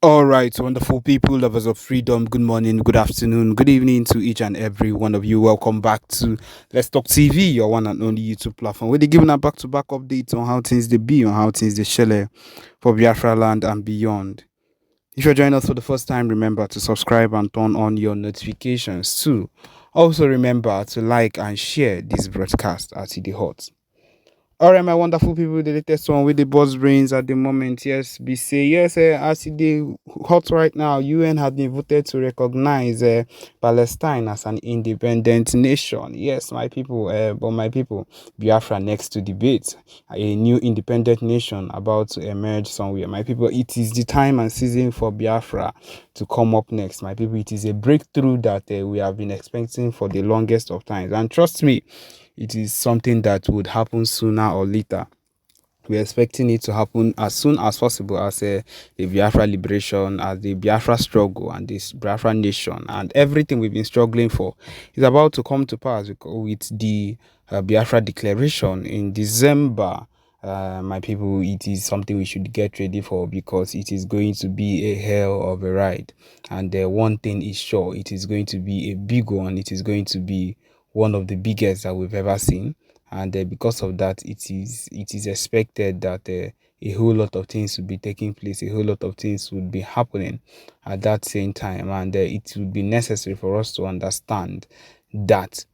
All right, wonderful people, lovers of freedom. Good morning, good afternoon, good evening to each and every one of you. Welcome back to Let's Talk TV, your one and only YouTube platform, where they're giving a back-to-back updates on how things they be, on how things they shell for Biafra land and beyond. If you're joining us for the first time, remember to subscribe and turn on your notifications too. Also, remember to like and share this broadcast at the hot. All right, my wonderful people, the latest one with the boss brains at the moment. Yes, be say yes. As it dey hot right now, UN has been voted to recognize Palestine as an independent nation. Yes, my people, but my people, Biafra next to debate a new independent nation about to emerge somewhere. My people, it is the time and season for Biafra to come up next. My people, it is a breakthrough that we have been expecting for the longest of times, and trust me, it is something that would happen sooner or later. We're expecting it to happen as soon as possible as the Biafra liberation, as the Biafra struggle, and this Biafra nation, and everything we've been struggling for is about to come to pass with the Biafra declaration in December. My people, it is something we should get ready for because it is going to be a hell of a ride. And one thing is sure, it is going to be a big one. It is going to be one of the biggest that we've ever seen, and because of that, it is expected that a whole lot of things will be taking place, a whole lot of things would be happening at that same time, and it would be necessary for us to understand that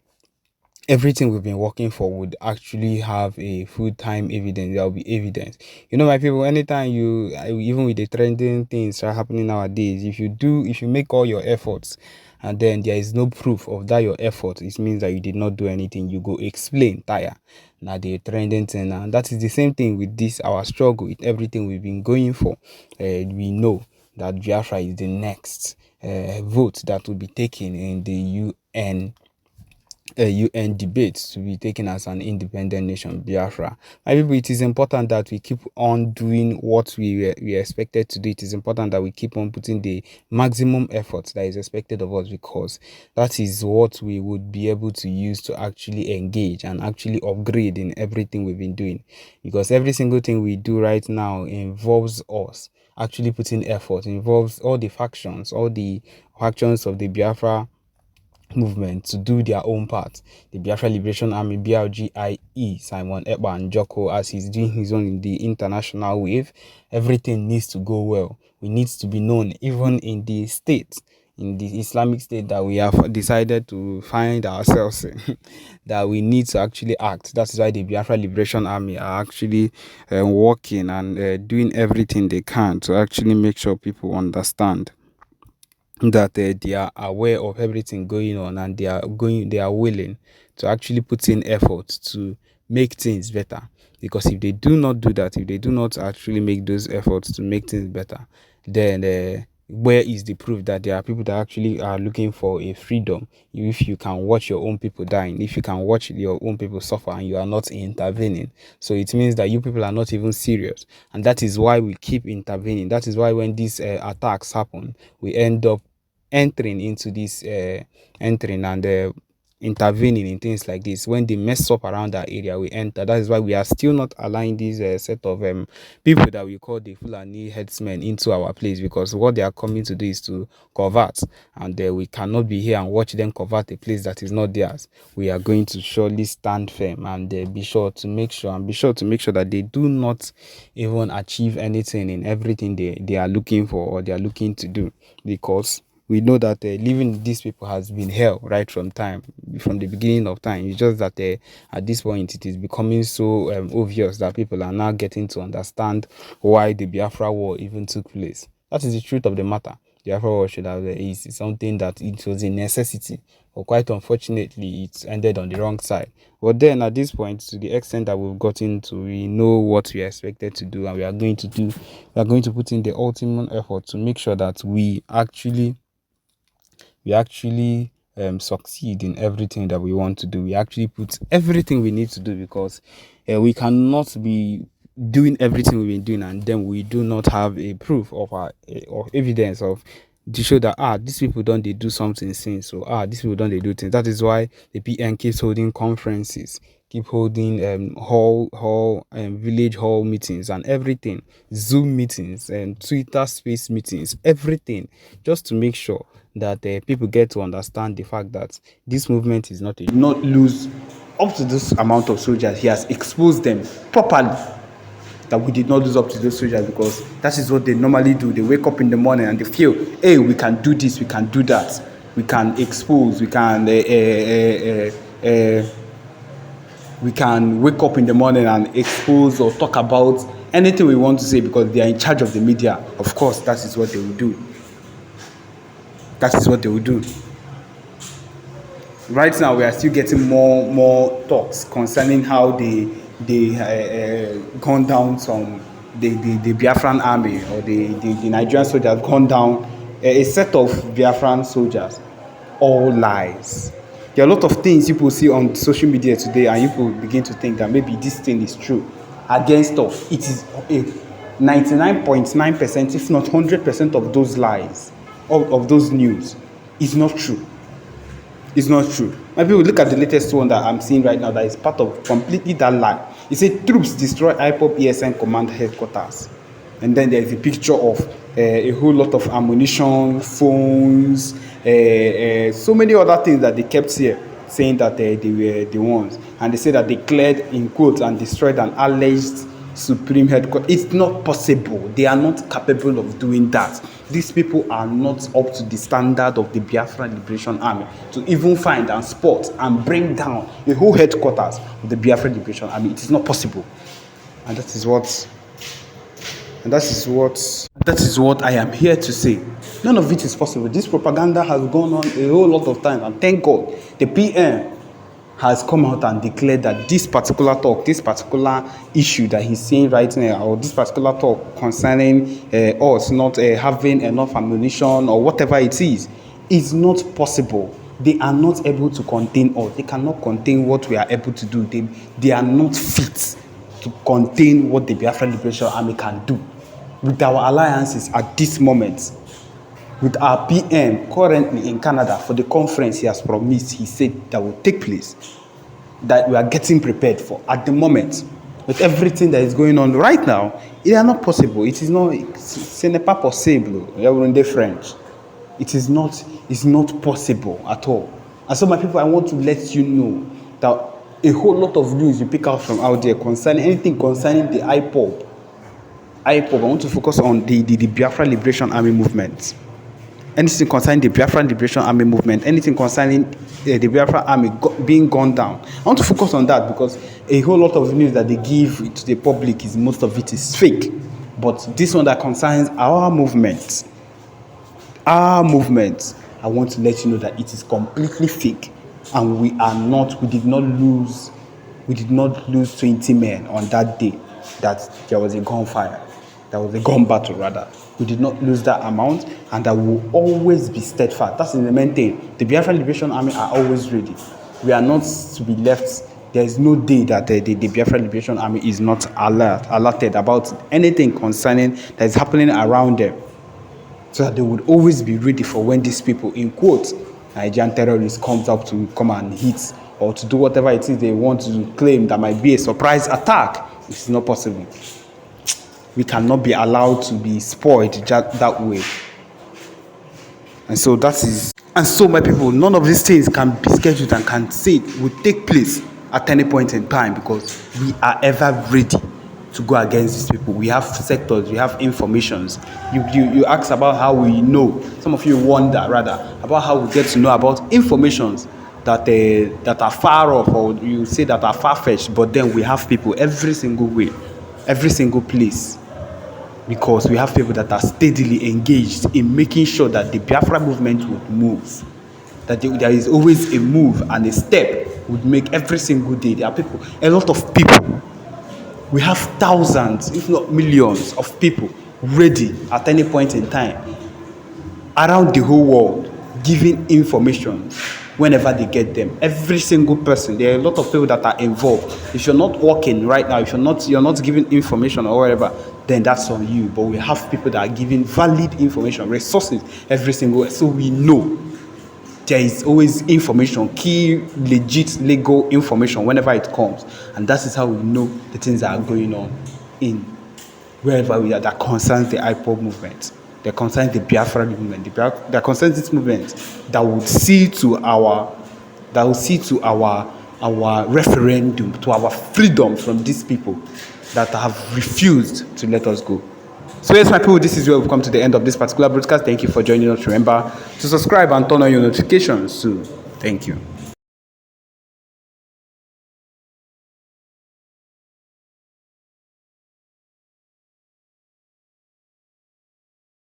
everything we've been working for would actually have a full-time evidence. There will be evidence. My people, anytime even with the trending things that are happening nowadays, if you make all your efforts and then there is no proof of that your effort, it means that you did not do anything. You go explain tire now the trending thing, and that is the same thing with this our struggle with everything we've been going for. We know that Biafra is the next vote that will be taken in the UN debate to be taken as an independent nation, Biafra. My people, it is important that we keep on doing what we are expected to do. It is important that we keep on putting the maximum effort that is expected of us, because that is what we would be able to use to actually engage and actually upgrade in everything we've been doing. Because every single thing we do right now involves us actually putting effort, involves all the factions of the Biafra movement to do their own part. The Biafra Liberation Army, BRGIE, Simon Ekpa and Joko, as he's doing his own in the international wave, everything needs to go well. We need to be known even in the state, in the Islamic state that we have decided to find ourselves in, that we need to actually act. That's why the Biafra Liberation Army are actually working and doing everything they can to actually make sure people understand that they are aware of everything going on, and they are willing to actually put in effort to make things better. Because if they do not do that, if they do not actually make those efforts to make things better, then where is the proof that there are people that actually are looking for a freedom? If you can watch your own people dying, if you can watch your own people suffer and you are not intervening, so it means that you people are not even serious. And that is why we keep intervening. That is why when these attacks happen, we end up entering into this entering and intervening in things like this. When they mess up around that area, we enter. That is why we are still not allowing these set of people that we call the Fulani headsmen into our place, because what they are coming to do is to convert, and we cannot be here and watch them convert a place that is not theirs. We are going to surely stand firm and be sure to make sure that they do not even achieve anything in everything they are looking for or they are looking to do, because we know that living these people has been hell right from the beginning of time. It's just that at this point it is becoming so obvious that people are now getting to understand why the Biafra war even took place. That is the truth of the matter. The Biafra war should have is something that it was a necessity, but quite unfortunately it ended on the wrong side. But then at this point, to the extent that we've gotten to, we know what we are expected to do, and we are going to put in the ultimate effort to make sure that we actually succeed in everything that we want to do. We actually put everything we need to do, because we cannot be doing everything we've been doing and then we do not have a proof of our or evidence of to show that these people don't they do something since, so these people don't they do things. That is why the PN keeps holding conferences, keep holding village hall meetings and everything, Zoom meetings and Twitter space meetings, everything, just to make sure that people get to understand the fact that this movement is not not lose up to this amount of soldiers. He has exposed them properly, that we did not lose up to those soldiers, because that is what they normally do. They wake up in the morning and they feel, hey, we can do this, we can do that, we can expose, we can wake up in the morning and expose or talk about anything we want to say, because they are in charge of the media. Of course, that is what they will do. That is what they will do. Right now, we are still getting more talks concerning how they gone down some the Biafran army, or the Nigerian soldiers gone down a set of Biafran soldiers. All lies. There are a lot of things people see on social media today, and people begin to think that maybe this thing is true against us. It is 99.9%, if not 100% of those lies, of those news, is not true. It's not true. My people, look at the latest one that I'm seeing right now that is part of completely that lie. It said troops destroy IPOB ESN command headquarters. And then there's a picture of a whole lot of ammunition, phones, so many other things that they kept here, saying that they were the ones. And they say that they cleared, in quotes, and destroyed an alleged supreme headquarters. It's not possible. They are not capable of doing that. These people are not up to the standard of the Biafra Liberation Army to even find and spot and bring down the whole headquarters of the Biafra Liberation Army. It is not possible. And that is what I am here to say. None of it is possible. This propaganda has gone on a whole lot of time, and thank God the PM has come out and declared that this particular talk, this particular issue that he's saying right now, or this particular talk concerning us not having enough ammunition or whatever it is not possible. They are not able to contain us. They cannot contain what we are able to do. They are not fit to contain what the Biafra Liberation Army can do. With our alliances at this moment, with our PM currently in Canada for the conference he has promised, he said that will take place, that we are getting prepared for at the moment, with everything that is going on right now, it is not possible. It is not, ce n'est pas possible. In the French, it's not possible at all. And so, my people, I want to let you know that a whole lot of news you pick out from out there concerning anything concerning the IPOB. I want to focus on the Biafra Liberation Army movement. Anything concerning the Biafra Liberation Army movement, anything concerning the Biafra Army being gone down. I want to focus on that, because a whole lot of news that they give to the public, most of it is fake. But this one that concerns our movement, I want to let you know that it is completely fake, and we did not lose 20 men on that day that there was a gunfire. There was a gun battle, rather. We did not lose that amount, and that will always be steadfast. That's the main thing. The Biafra Liberation Army are always ready. We are not to be left. There is no day that the Biafra Liberation Army is not alerted about anything concerning that is happening around them, so that they would always be ready for when these people, in quotes, Nigerian terrorists, come and hit, or to do whatever it is they want to claim that might be a surprise attack. It's not possible. We cannot be allowed to be spoiled that way. And so my people, none of these things can be scheduled and can say it will take place at any point in time, because we are ever ready to go against these people. We have sectors, we have informations. You ask about how we know. Some of you wonder rather about how we get to know about informations that are far off, or you say that are far-fetched, but then we have people every single way, every single place, because we have people that are steadily engaged in making sure that the Biafra movement would move, that there is always a move and a step would make every single day. There are people, a lot of people. We have thousands, if not millions, of people ready at any point in time around the whole world, giving information whenever they get them. Every single person. There are a lot of people that are involved. If you're not working right now, if you're not giving information or whatever, then that's on you. But we have people that are giving valid information, resources every single way. So we know there is always information, key, legit, legal information whenever it comes. And that is how we know the things that are going on in wherever we are that concerns the IPOB movement, that concerns the Biafra movement, that concerns this movement that would see to our referendum, to our freedom from these people that have refused to let us go. So yes, my people, this is where we've come to the end of this particular broadcast. Thank you for joining us. Remember to subscribe and turn on your notifications soon. Thank you.